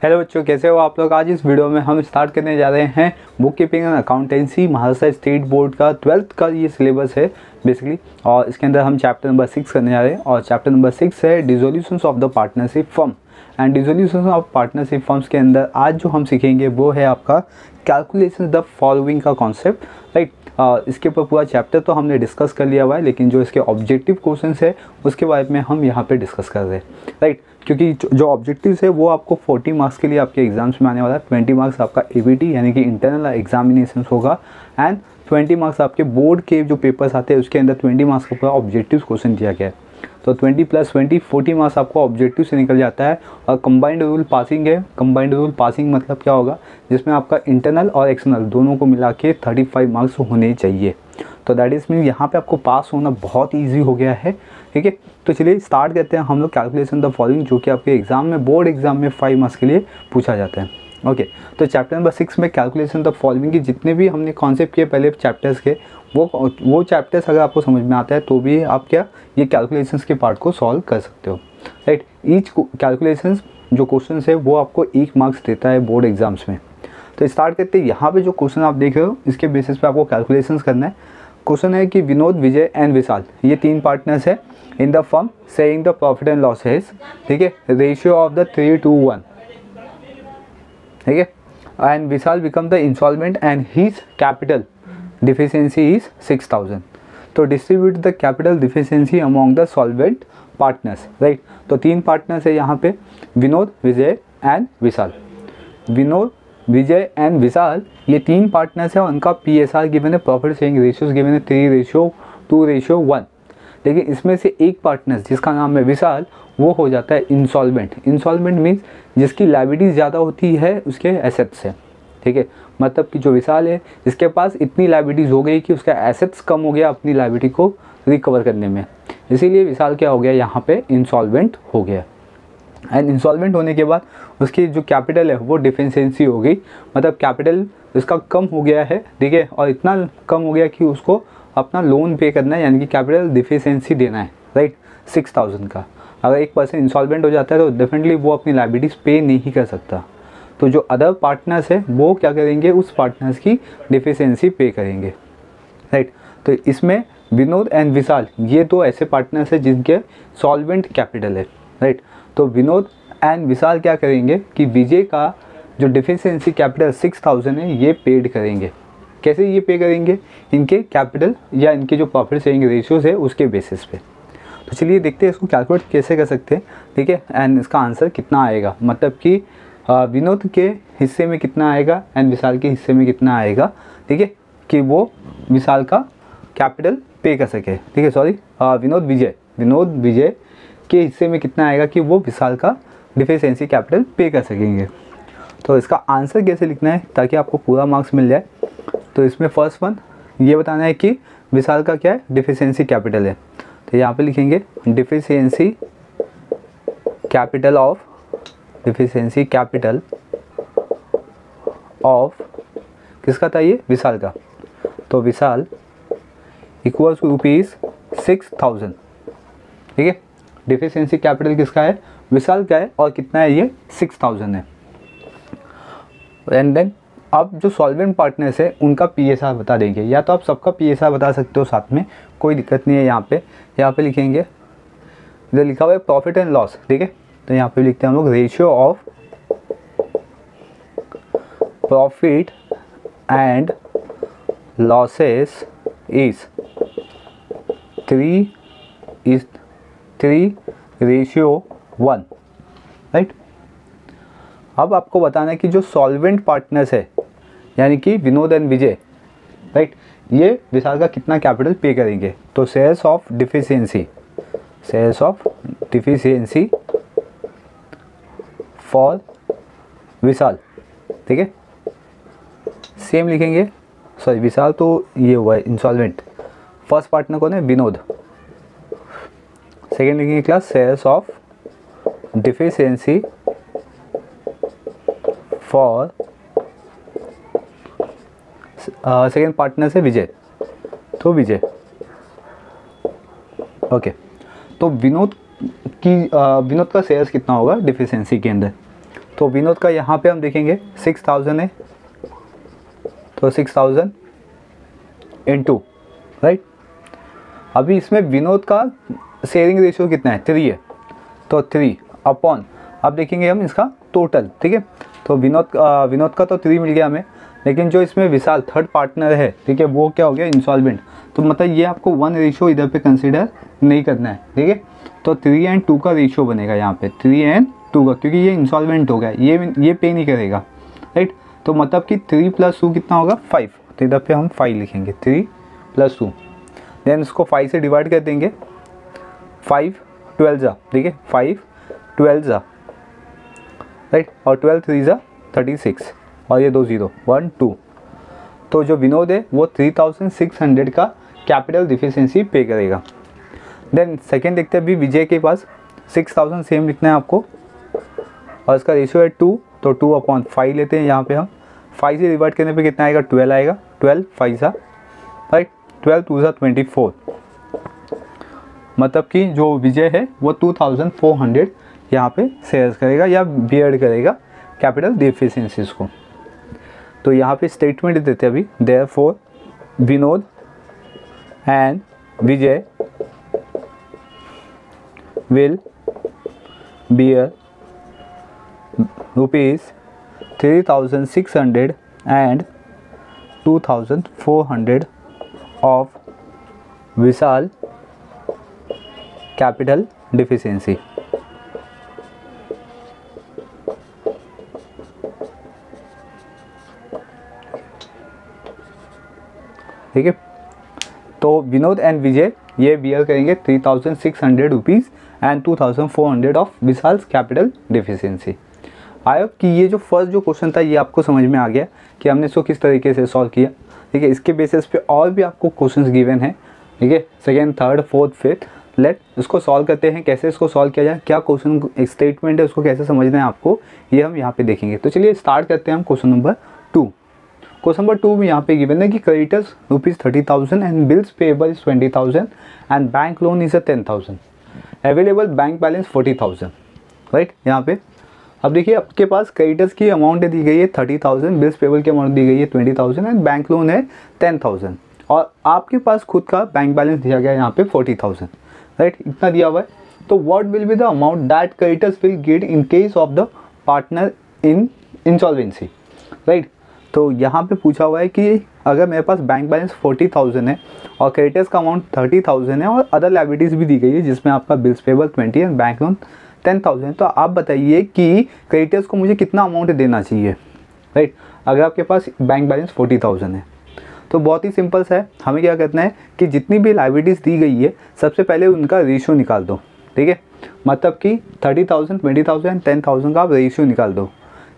Hello बच्चों, कैसे हो आप लोग। आज इस वीडियो में हम स्टार्ट करने जा रहे हैं book keeping and accountancy Maharashtra state board का 12th का ये सिलेबस है बेसिकली। और इसके अंदर हम चैप्टर नंबर 6 करने जा रहे हैं और चैप्टर नंबर 6 है dissolutions of the partnership firm. And dissolutions of partnership firms के अंदर आज जो हम सीखेंगे वो है आपका कैलकुलेशन द फॉलोइंग का कॉन्सेप्ट, राइट। इसके ऊपर पूरा चैप्टर तो हमने डिस्कस कर लिया हुआ है, लेकिन जो इसके ऑब्जेक्टिव क्वेश्चंस है उसके बारे में हम यहाँ पे डिस्कस कर रहे हैं, राइट। क्योंकि जो ऑब्जेक्टिव्स है वो आपको 40 मार्क्स के लिए आपके एग्जाम्स में आने वाला है। 20 मार्क्स आपका ABT यानी कि इंटरनल एग्जामिनेशन होगा एंड 20 मार्क्स आपके बोर्ड के जो पेपर्स आते हैं उसके अंदर 20 मार्क्स का पूरा ऑब्जेक्टिव क्वेश्चन दिया गया है। तो 20 + 20 40 मार्क्स आपको ऑब्जेक्टिव से निकल जाता है। और कंबाइंड रूल पासिंग है। कंबाइंड रूल पासिंग मतलब क्या होगा, जिसमें आपका इंटरनल और एक्सटर्नल दोनों को मिला के 35 मार्क्स होने चाहिए। तो दैट इज़ मीन यहाँ पे आपको पास होना बहुत ईजी हो गया है, ठीक है। तो चलिए स्टार्ट करते हैं हम लोग कैलकुलेशन द फॉलोइंग, जो कि आपके एग्जाम में बोर्ड एग्जाम में 5 मार्क्स के लिए पूछा जाता है। ओके, तो चैप्टर नंबर 6 में कैलकुलेशन द फॉलोइंग की जितने भी हमने कॉन्सेप्ट किए पहले चैप्टर्स के, वो चैप्टर्स अगर आपको समझ में आता है तो भी आप क्या ये कैलकुलेशंस के पार्ट को सॉल्व कर सकते हो, राइट। ईच कैलकुलेशंस जो क्वेश्चन है वो आपको 1 मार्क्स देता है बोर्ड एग्जाम्स में। तो स्टार्ट करते हैं। यहाँ पे जो क्वेश्चन आप देख रहे हो इसके बेसिस पे आपको कैलकुलेशंस करना है। क्वेश्चन है कि विनोद, विजय एंड विशाल ये 3 पार्टनर्स है in the firm saying the profit and losses, ठीक है, रेशियो ऑफ द 3:1, ठीक है। And Vishal become the instalment and his capital deficiency is 6000। तो distribute the capital deficiency among the solvent partners, right. तो 3 partners है यहाँ पे, विनोद, विजय एंड विशाल। विनोद, विजय एंड विशाल ये 3 पार्टनर्स हैं और उनका PSR गिवन है, प्रॉफिट शेयरिंग रेशियोज गिवन है 3:2:1। लेकिन इसमें से एक पार्टनर जिसका नाम है विशाल वो हो जाता है इंसॉल्वेंट। इंसॉल्वेंट मीन्स जिसकी लायबिलिटी ज़्यादा होती है उसके एसेट्स से, ठीक है। मतलब कि जो विशाल है इसके पास इतनी लायबिलिटीज़ हो गई कि उसका एसेट्स कम हो गया अपनी लायबिलिटी को रिकवर करने में, इसीलिए विशाल क्या हो गया यहाँ पे इंसॉल्वेंट हो गया। एंड इंसॉल्वेंट होने के बाद उसकी जो कैपिटल है वो डिफिशियंसी हो गई, मतलब कैपिटल इसका कम हो गया है, ठीक है। और इतना कम हो गया कि उसको अपना लोन पे करना है, यानी कि कैपिटल डिफिशियंसी देना है, राइट, 6000 का। अगर एक पर्सन इंसॉल्वेंट हो जाता है तो डेफिनेटली वो अपनी लायबिलिटीज़ पे नहीं कर सकता। तो जो अदर पार्टनर्स है वो क्या करेंगे, उस पार्टनर्स की डिफिशियंसी पे करेंगे, राइट। तो इसमें विनोद एंड विशाल ये 2 ऐसे पार्टनर्स हैं जिनके सॉल्वेंट कैपिटल है, राइट। तो विनोद एंड विशाल क्या करेंगे कि विजय का जो डिफिशियंसी कैपिटल 6000 है ये पेड करेंगे। कैसे ये पे करेंगे, इनके कैपिटल या इनके जो प्रॉफिट शेयरिंग रेशियोज है उसके बेसिस पे। तो चलिए देखते हैं इसको कैलकुलेट कैसे कर सकते हैं, ठीक है। एंड इसका आंसर कितना आएगा, मतलब कि विनोद के हिस्से में कितना आएगा एंड विशाल के हिस्से में कितना आएगा, ठीक है, कि वो विशाल का कैपिटल पे कर सके, ठीक है। सॉरी, विनोद विजय के हिस्से में कितना आएगा कि वो विशाल का डिफिशियंसी कैपिटल पे कर सकेंगे। तो इसका आंसर कैसे लिखना है ताकि आपको पूरा मार्क्स मिल जाए। तो इसमें फर्स्ट वन ये बताना है कि विशाल का क्या है, डिफिशियंसी कैपिटल है। तो यहाँ पे लिखेंगे डिफिशियंसी कैपिटल ऑफ किसका था ये, विशाल का। तो विशाल इक्वल्स टू ₹6000, ठीक है। डिफिशियंसी कैपिटल किसका है, विशाल का है, और कितना है ये 6000 है। एंड देन अब जो सॉल्वेंट पार्टनर्स है उनका PSR बता देंगे, या तो आप सबका PSR बता सकते हो साथ में, कोई दिक्कत नहीं है। यहाँ पे लिखेंगे, इधर लिखा हुआ है प्रॉफिट एंड लॉस, ठीक है। तो यहाँ पे लिखते हैं हम लोग ratio of profit and losses is 3:1, right. अब आपको बताना है कि जो सॉल्वेंट पार्टनर्स है यानी कि विनोद एंड विजय, राइट, ये विशाल का कितना कैपिटल पे करेंगे। तो शेयर्स ऑफ डिफिशियंसी फॉर विशाल, ठीक है। सेम लिखेंगे, सॉरी विशाल तो ये हुआ है इंसॉल्वेंट। फर्स्ट पार्टनर कौन है, विनोद। सेकेंड लिखेंगे class shares of deficiency for second partner से विजय, तो विजय, ओके। तो विनोद का शेयर्स कितना होगा डिफिशियंसी के अंदर, तो विनोद का यहाँ पे हम देखेंगे 6000 है, तो 6000 इंटू, राइट। अभी इसमें विनोद का शेयरिंग रेशियो कितना है, 3 है, तो 3 अपॉन, अब देखेंगे हम इसका टोटल, ठीक है। तो विनोद का तो 3 मिल गया हमें, लेकिन जो इसमें विशाल थर्ड पार्टनर है, ठीक है, वो क्या हो गया, इंसॉल्वेंट। तो मतलब ये आपको 1 रेशियो इधर पे कंसीडर नहीं करना है, ठीक है। तो 3 and 2 का रेशियो बनेगा यहाँ पे, 3 and 2 का, क्योंकि ये इंसॉल्वेंट हो गया, ये पे नहीं करेगा, राइट। तो मतलब कि 3 + 2 कितना होगा, 5। तो इधर पे हम 5 लिखेंगे, 3 + 2, देन इसको 5 से डिवाइड कर देंगे, 5 12 जा, ठीक है, 5 12 जा, राइट, और 12 3 जा 36, और ये 2 0 1 2। तो जो विनोद है वो 3600 का कैपिटल डिफिशिएंसी पे करेगा। देन सेकेंड देखते हैं अभी विजय के पास 6000 सेम लिखना है आपको, और इसका रेशियो है 2, तो 2/5 लेते हैं यहाँ पे हम, 5 से डिवाइड करने पे कितना आएगा, 12 आएगा, 12 5 सा, राइट, 12 2 सा 24। मतलब कि जो विजय है वो 2400 यहाँ पे शेयर्स करेगा या बियर करेगा कैपिटल डिफिशिएंसीज को। तो यहाँ पे स्टेटमेंट देते हैं अभी, therefore Vinod and Vijay will bear ₹3,600 and 2,400 of Vishal capital deficiency। ठीक है, तो विनोद एंड विजय ये बियर करेंगे 3600 rupees and 2400 of Vishal capital deficiency. I hope कि ये जो फर्स्ट जो क्वेश्चन था ये आपको समझ में आ गया कि हमने इसको किस तरीके से सॉल्व किया, ठीक है। इसके बेसिस पे और भी आपको क्वेश्चंस गिवन हैं, ठीक है, second third fourth fifth. Let इसको सॉल्व करते हैं, कैसे इसको सॉल्व किया जाए, क्या क्वेश्चन स्टेटमेंट है उसको कैसे समझना है आपको, ये हम यहाँ पे देखेंगे। तो चलिए स्टार्ट करते हैं हम क्वेश्चन नंबर 2। क्वेश्चन नंबर 2 में यहाँ पे गिवन है कि creditors ₹30,000 and bills payable is 20,000 and bank loan is 10,000, available bank balance 40,000, right. यहाँ पे अब देखिए आपके पास क्रेडिटर्स की अमाउंट दी गई है 30,000, बिल्स पेएबल की अमाउंट दी गई है 20,000 एंड बैंक लोन है 10,000, और आपके पास खुद का बैंक बैलेंस दिया गया है यहाँ पे 40,000, राइट, इतना दिया हुआ है। तो what will be the amount that creditors will get in case of the partner in insolvency, right. तो यहाँ पे पूछा हुआ है कि अगर मेरे पास बैंक बैलेंस 40,000 है और क्रेडिटर्स का अमाउंट 30,000 है और अदर लायबिलिटीज़ भी दी गई है जिसमें आपका bills payable 20 and bank loan 10,000, तो आप बताइए कि क्रेडिटर्स को मुझे कितना अमाउंट देना चाहिए, राइट। अगर आपके पास बैंक बैलेंस 40,000 है तो बहुत ही सिंपल सा है, हमें क्या करना है कि जितनी भी लायबिलिटीज़ दी गई है सबसे पहले उनका रेशियो निकाल दो, ठीक है। मतलब कि 30,000 20,000 10,000 का आप रेशियो निकाल दो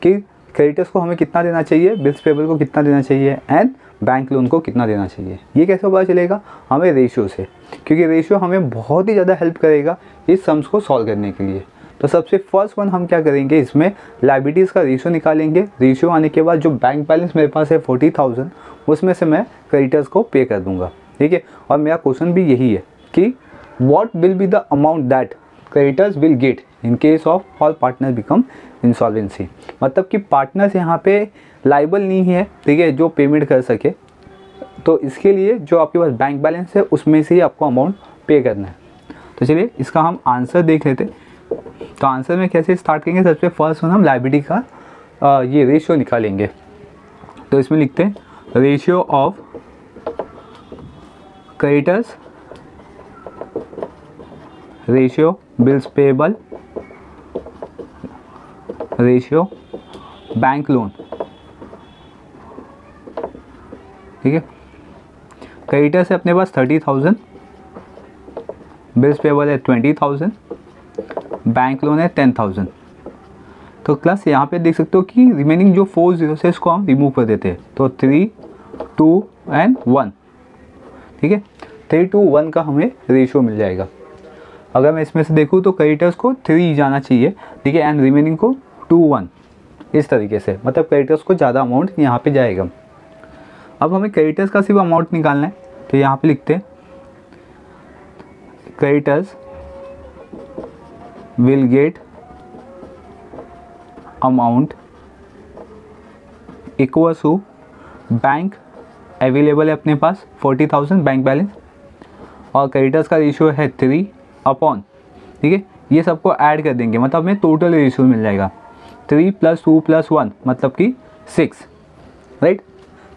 कि क्रेडिटर्स को हमें कितना देना चाहिए, बिल्स पेएबल को कितना देना चाहिए एंड बैंक लोन को कितना देना चाहिए। ये कैसे पता चलेगा, हमें रेशियो से, क्योंकि रेशियो हमें बहुत ही ज़्यादा हेल्प करेगा इस सम्स को सॉल्व करने के लिए। तो सबसे फर्स्ट वन हम क्या करेंगे, इसमें लायबिलिटीज़ का रेशियो निकालेंगे। रेशियो आने के बाद जो बैंक बैलेंस मेरे पास है 40,000, उसमें से मैं क्रेडिटर्स को पे कर दूंगा, ठीक है। और मेरा क्वेश्चन भी यही है कि what will be the amount that creditors will get in case of all partner become insolvency. मतलब कि पार्टनर्स यहाँ पे लाइबल नहीं है, ठीक है, जो पेमेंट कर सके। तो इसके लिए जो आपके पास बैंक बैलेंस है उसमें से ही आपको अमाउंट पे करना है। तो चलिए इसका हम आंसर देख लेते। तो आंसर में कैसे स्टार्ट करेंगे, सबसे फर्स्ट हम लायबिलिटी का ये रेशियो निकालेंगे। तो इसमें लिखते हैं ratio of creditors, ratio bills payable, ratio bank loan, ठीक है। क्रेडिटर्स है अपने पास 30,000, बिल्स पेएबल है 20,000, बैंक लोन है 10,000। तो प्लस यहाँ पे देख सकते हो कि रिमेनिंग जो 4 जीरोस है इसको हम रिमूव कर देते हैं। तो 3 2 एंड 1, ठीक है, 3 to 1 का हमें रेशियो मिल जाएगा। अगर मैं इसमें से देखूँ तो क्रेडिटर्स को 3 जाना चाहिए, ठीक है, एंड रिमेनिंग को 2 1, इस तरीके से, मतलब क्रेडिटर्स को ज़्यादा अमाउंट यहाँ पे जाएगा। अब हमें क्रेडिटर्स का सिर्फ अमाउंट निकालना है। तो यहाँ पे लिखते हैं creditors will get amount equal to bank available है अपने पास 40,000 बैंक बैलेंस, और क्रेडिटर्स का रेशियो है 3 अपॉन, ठीक है, ये सबको ऐड कर देंगे, मतलब हमें टोटल रेशियो मिल जाएगा 3 + 2 + 1 मतलब कि 6, राइट।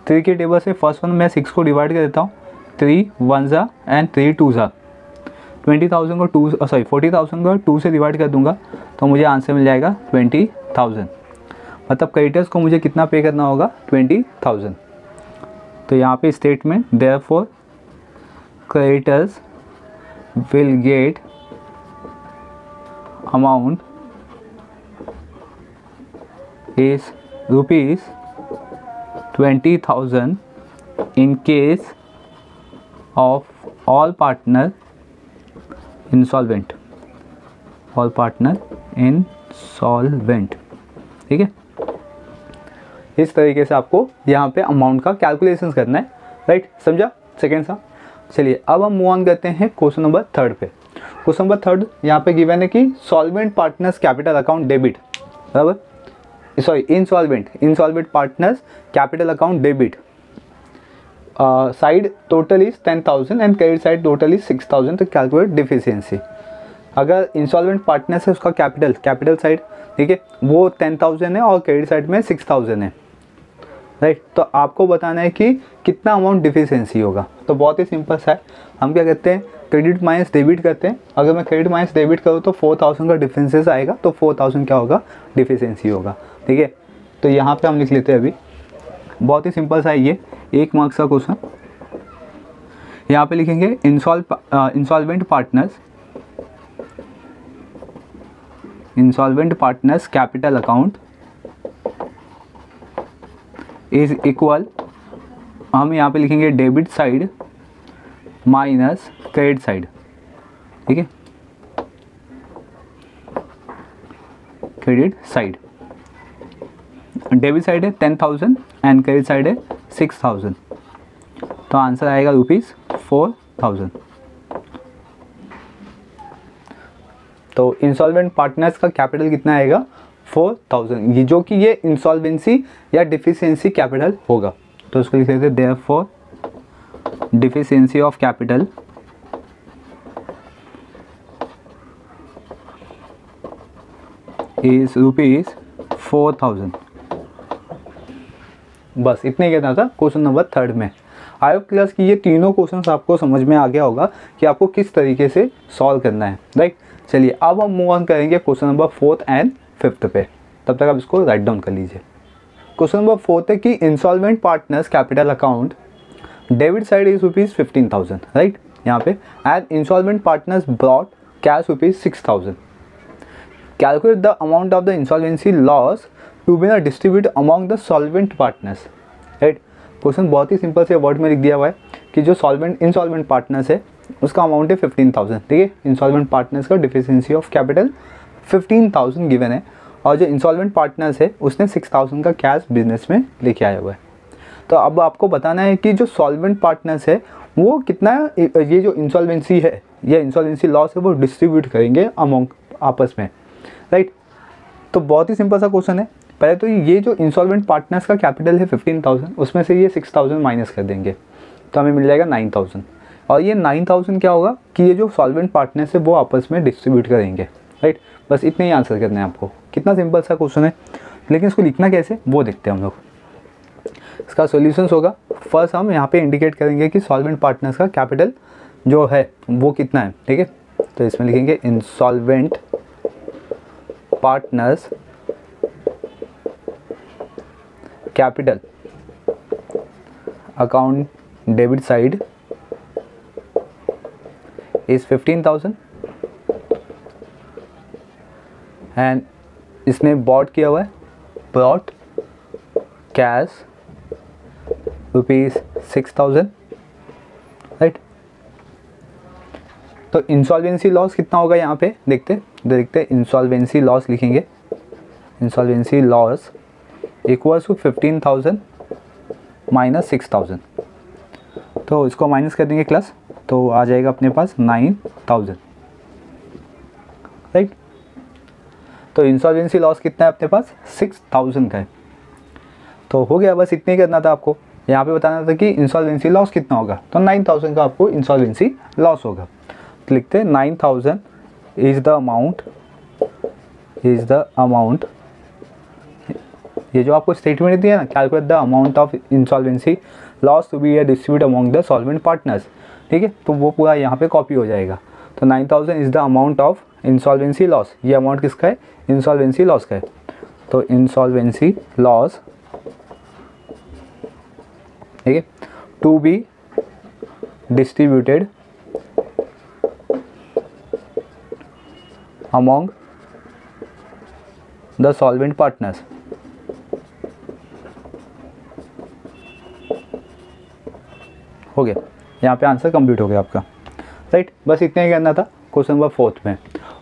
3 के टेबल से फर्स्ट वन मैं 6 को डिवाइड कर देता हूँ, 3 1 एंड 3 2 20,000 को 40,000 को 2 से डिवाइड कर दूंगा तो मुझे आंसर मिल जाएगा 20,000, मतलब क्रेडिटर्स को मुझे कितना पे करना होगा 20,000। तो यहाँ पे statement therefore creditors will get amount is rupees 20,000 in case of all partner insolvent, all partner insolvent, ठीक है। इस तरीके से आपको यहाँ पे अमाउंट का कैलकुलेशंस करना है, राइट, समझा सेकेंड सा। चलिए अब हम मूव ऑन करते हैं क्वेश्चन नंबर 3 पे। क्वेश्चन नंबर 3 यहाँ पे गिवन है कि solvent partners capital account debit, बराबर, sorry insolvent partners capital account debit, side total is 10,000 and credit side total is 6,000 तो कैलकुलेट डिफिशियंसी। अगर इंसॉल्वेंट पार्टनर्स है उसका कैपिटल साइड, ठीक है, वो 10,000 है और क्रेडिट साइड में 6,000 है, राइट। तो आपको बताना है कि कितना अमाउंट डिफिशियंसी होगा। तो बहुत ही सिंपल सा है, हम क्या करते हैं क्रेडिट माइनस डेबिट करते हैं। अगर मैं क्रेडिट माइनस डेबिट करूँ तो 4,000 का डिफरेंसेस आएगा, तो 4,000 क्या होगा डिफिशियंसी होगा, ठीक है। तो यहाँ पे हम लिख लेते हैं अभी, बहुत ही सिंपल सा है ये, 1 मार्क्स का क्वेश्चन। यहाँ पे लिखेंगे insolvent partners capital account is equal, हम यहाँ पे लिखेंगे debit side minus credit side, ठीक है, क्रेडिट साइड। डेबिट साइड है 10,000 एंड क्रेडिट साइड है 6,000, तो आंसर आएगा ₹4,000। तो इंसॉल्वेंट पार्टनर्स का कैपिटल कितना आएगा 4,000, ये जो कि ये इंसॉल्वेंसी या डिफिशियंसी कैपिटल होगा। तो उसको लिख लेते हैं therefore deficiency of capital is ₹4,000। बस इतने ही कहना था क्वेश्चन नंबर 3 में। आई होप क्लास की ये तीनों क्वेश्चंस आपको समझ में आ गया होगा कि आपको किस तरीके से सॉल्व करना है, राइट। चलिए अब हम मूव ऑन करेंगे क्वेश्चन नंबर 4 एंड 5 पे, तब तक आप इसको राइट डाउन कर लीजिए। क्वेश्चन नंबर 4 है कि insolvent partners capital account debit side is ₹15,000, right, यहाँ पे, and insolvent partners brought cash ₹6,000। Calculate the amount of the insolvency loss to be distribute among the solvent partners, right. Question बहुत ही simple से word में लिख दिया हुआ है कि जो इंसॉल्वेंट पार्टनर्स है उसका अमाउंट है 15,000, ठीक है। इंसॉल्वेंट पार्टनर्स का डिफिशियंसी ऑफ कैपिटल 15,000 गिवन है, और जो इंसॉल्वेंट पार्टनर्स है उसने 6,000 का कैश बिजनेस में लेके आया हुआ है। तो अब आपको बताना है कि जो सॉल्वेंट पार्टनर्स है वो कितना, ये जो इंसॉल्वेंसी है या इंसॉल्वेंसी लॉस है वो डिस्ट्रीब्यूट करेंगे अमॉन्ग आपस में, राइट। तो बहुत ही सिंपल सा क्वेश्चन है। पहले तो ये जो इंसॉल्वेंट पार्टनर्स का कैपिटल है 15,000, उसमें से ये 6,000 माइनस कर देंगे तो हमें मिल जाएगा 9,000, और ये 9,000 क्या होगा कि ये जो सॉल्वेंट पार्टनर्स है वो आपस में डिस्ट्रीब्यूट करेंगे, राइट। बस इतने ही आंसर करना है आपको। कितना सिंपल सा क्वेश्चन है, लेकिन इसको लिखना कैसे वो देखते हैं हम लोग। इसका सॉल्यूशंस होगा, फर्स्ट हम यहाँ पे इंडिकेट करेंगे कि सॉल्वेंट पार्टनर्स का कैपिटल जो है वो कितना है, ठीक है। तो इसमें लिखेंगे insolvent partners capital account debit side is 15,000 and इसने बॉट किया हुआ है, ब्रॉट कैश ₹6,000, राइट। तो इंसॉल्वेंसी लॉस कितना होगा यहाँ पे देखते इंसॉल्वेंसी लॉस लिखेंगे, insolvency loss equals to 15,000 minus 6,000, तो इसको माइनस कर देंगे क्लास, तो आ जाएगा अपने पास 9,000, राइट। तो इंसॉल्वेंसी लॉस कितना है अपने पास 6000 का है। तो हो गया, बस इतने ही करना था आपको। यहाँ पे बताना था कि इंसॉल्वेंसी लॉस कितना होगा, तो 9000 का आपको इंसॉल्वेंसी लॉस होगा। तो लिखते हैं 9000 इज़ द अमाउंट, ये जो आपको स्टेटमेंट दिया ना, calculate the amount of insolvency loss to be distribute among the solvent partners, ठीक है। तो वो पूरा यहाँ पे कॉपी हो जाएगा। तो 9000 is the amount of insolvency loss, ये अमाउंट किसका है, इंसॉल्वेंसी लॉस का है। तो इंसॉल्वेंसी लॉस, ठीक है, to be distributed among the solvent partners. हो गया, यहाँ पे आंसर कंप्लीट हो गया आपका, राइट। बस इतना ही करना था क्वेश्चन नंबर 4 में।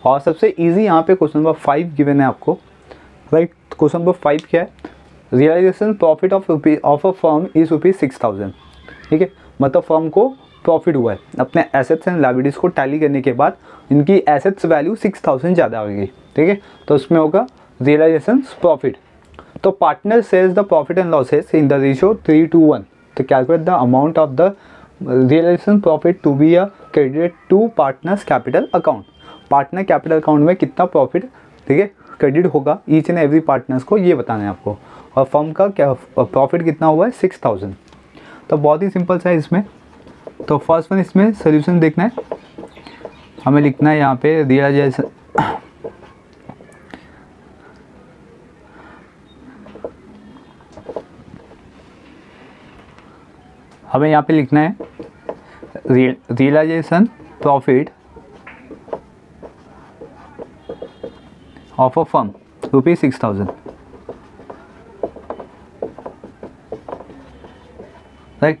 और सबसे इजी यहाँ पे क्वेश्चन नंबर 5 गिवन है आपको, राइट। क्वेश्चन नंबर 5 क्या है, realisation profit of a firm is ₹6000, ठीक है। मतलब फर्म को प्रॉफिट हुआ है, अपने एसेट्स एंड लायबिलिटीज़ को टैली करने के बाद इनकी एसेट्स वैल्यू 6000 ज़्यादा हो गई, ठीक है। तो उसमें होगा रियलाइजेशन प्रॉफिट। तो partner shares the profit and losses in the ratio 3:1। तो calculate the amount of the realisation profit to be credited to partners capital account. Partner capital account में कितना प्रॉफिट, ठीक है, क्रेडिट होगा ईच एंड एवरी पार्टनर्स को, ये बताना है आपको। और फर्म का क्या प्रॉफिट कितना हुआ है 6000। तो बहुत ही सिंपल सा है इसमें। तो फर्स्ट वन इसमें सोल्यूशन देखना है, हमें लिखना है यहाँ पे रियलाइजेशन, हमें यहाँ पे लिखना है realisation profit of a firm ₹6000, right.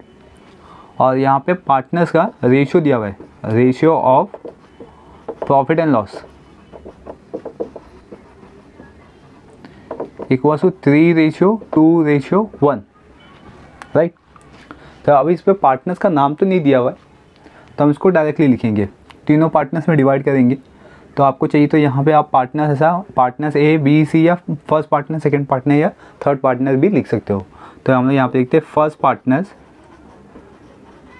और यहाँ पे पार्टनर्स का रेशियो दिया हुआ है, ratio of profit and loss equals to 3:2:1, right. तो अभी इस पर पार्टनर्स का नाम तो नहीं दिया हुआ है, तो हम इसको डायरेक्टली लिखेंगे, तीनों पार्टनर्स में डिवाइड करेंगे। तो आपको चाहिए तो यहाँ पे आप पार्टनर्स ऐसा पार्टनर्स A, B, C या फर्स्ट पार्टनर, सेकंड पार्टनर या थर्ड पार्टनर भी लिख सकते हो। तो हम लोग यहाँ पे लिखते हैं फर्स्ट पार्टनर्स,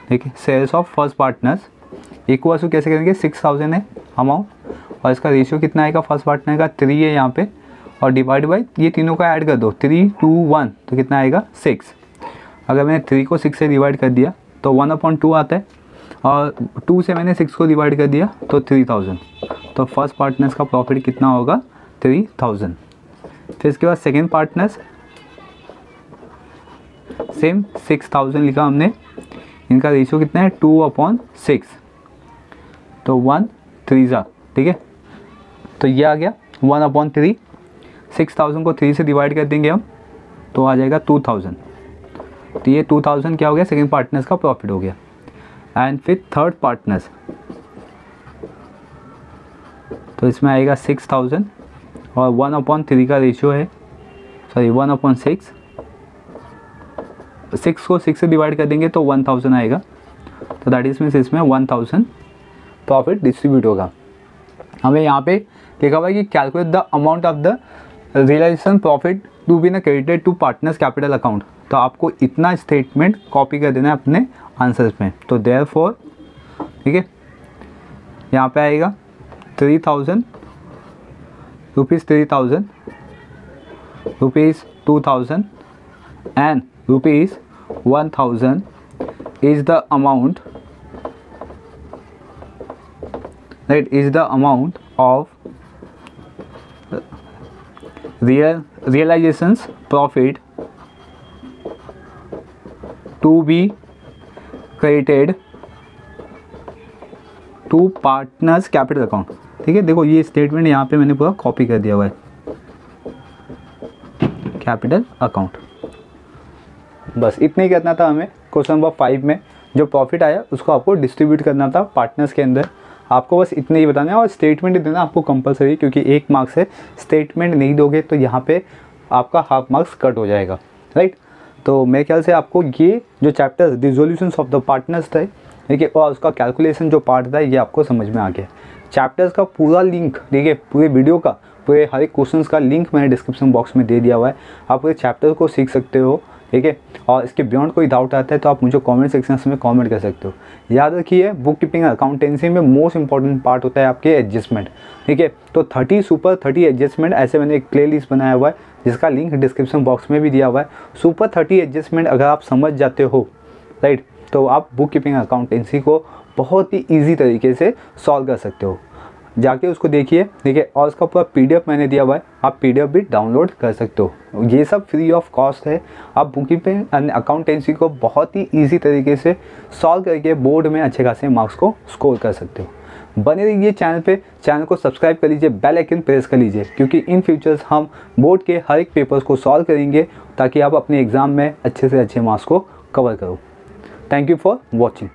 ठीक है, sales of first partners equal to कैसे करेंगे 6000 है अमाउंट, और इसका रेशियो कितना आएगा फर्स्ट पार्टनर का 3 है यहाँ पे, और डिवाइड बाई ये तीनों का ऐड कर दो 3:2:1, तो कितना आएगा 6। अगर मैंने 3 को 6 से डिवाइड कर दिया तो 1/2 आता है, और 2 से मैंने 6 को डिवाइड कर दिया तो 3000। तो फर्स्ट पार्टनर्स का प्रॉफिट कितना होगा 3000। फिर इसके बाद सेकेंड पार्टनर्स सेम 6000 लिखा हमने, इनका रेशियो कितना है 2/6, तो 1/3, ठीक है। तो ये आ गया 1/3, 6000 को 3 से डिवाइड कर देंगे हम तो आ जाएगा 2000। तो ये 2000 क्या हो गया, सेकेंड पार्टनर्स का प्रॉफिट हो गया। एंड फिर थर्ड पार्टनर्स, तो इसमें आएगा 6000 और 1/3 का रेशियो है, सॉरी 1/6, 6 को 6 से डिवाइड कर देंगे तो 1000 आएगा। तो दैट इज मीन्स इसमें 1000 प्रॉफिट डिस्ट्रीब्यूट होगा। हमें यहाँ पे लिखा हुआ है कि calculate the amount of the realisation profit to be न credited to partners capital account. तो आपको इतना स्टेटमेंट कॉपी कर देना है अपने आंसर्स में। तो देयरफॉर, ठीक है, यहाँ पे आएगा 3000 rupees, 3000 rupees, 2000 and rupees 1000 is the amount, that is the amount of realizations profit to be credited to partners capital account। ठीक है, देखो ये स्टेटमेंट यहाँ पे मैंने पूरा कॉपी कर दिया हुआ है, कैपिटल अकाउंट। बस इतना ही करना था हमें। क्वेश्चन नंबर 5 में जो प्रॉफिट आया उसको आपको डिस्ट्रीब्यूट करना था पार्टनर्स के अंदर। आपको बस इतने ही बताना है और स्टेटमेंट देना आपको कंपलसरी, क्योंकि 1 मार्क्स है, स्टेटमेंट नहीं दोगे तो यहाँ पे आपका हाफ मार्क्स कट हो जाएगा, राइट। तो मेरे ख्याल से आपको ये जो chapter resolutions of the partners थे, ठीक है, और उसका कैलकुलेशन जो पार्ट था ये आपको समझ में आ गया। चैप्टर्स का पूरा लिंक, ठीक है, पूरे वीडियो का पूरे हर एक क्वेश्चंस का लिंक मैंने डिस्क्रिप्शन बॉक्स में दे दिया हुआ है। आप पूरे चैप्टर को सीख सकते हो, ठीक है। और इसके बियॉन्ड कोई डाउट आता है तो आप मुझे कमेंट सेक्शन में कमेंट कर सकते हो। याद रखिए, बुक कीपिंग अकाउंटेंसी में मोस्ट इंपॉर्टेंट पार्ट होता है आपके एडजस्टमेंट, ठीक है। तो 30 सुपर 30 एडजस्टमेंट, ऐसे मैंने एक प्ले लिस्ट बनाया हुआ है जिसका लिंक डिस्क्रिप्शन बॉक्स में भी दिया हुआ है। सुपर 30 एडजस्टमेंट अगर आप समझ जाते हो, राइट, तो आप बुक कीपिंग अकाउंटेंसी को बहुत ही ईजी तरीके से सॉल्व कर सकते हो। जाके उसको देखिए, ठीक है। और उसका पूरा PDF मैंने दिया हुआ है, आप PDF भी डाउनलोड कर सकते हो। ये सब फ्री ऑफ कॉस्ट है। आप बुक कीपिंग एंड अकाउंटेंसी को बहुत ही ईजी तरीके से सॉल्व करके बोर्ड में अच्छे खासे मार्क्स को स्कोर कर सकते हो। बने रहिए चैनल पे, चैनल को सब्सक्राइब कर लीजिए, बेल आइकन प्रेस कर लीजिए, क्योंकि इन फ्यूचर्स हम बोर्ड के हर एक पेपर्स को सॉल्व करेंगे ताकि आप अपने एग्ज़ाम में अच्छे से अच्छे मार्क्स को कवर करो। Thank you for watching.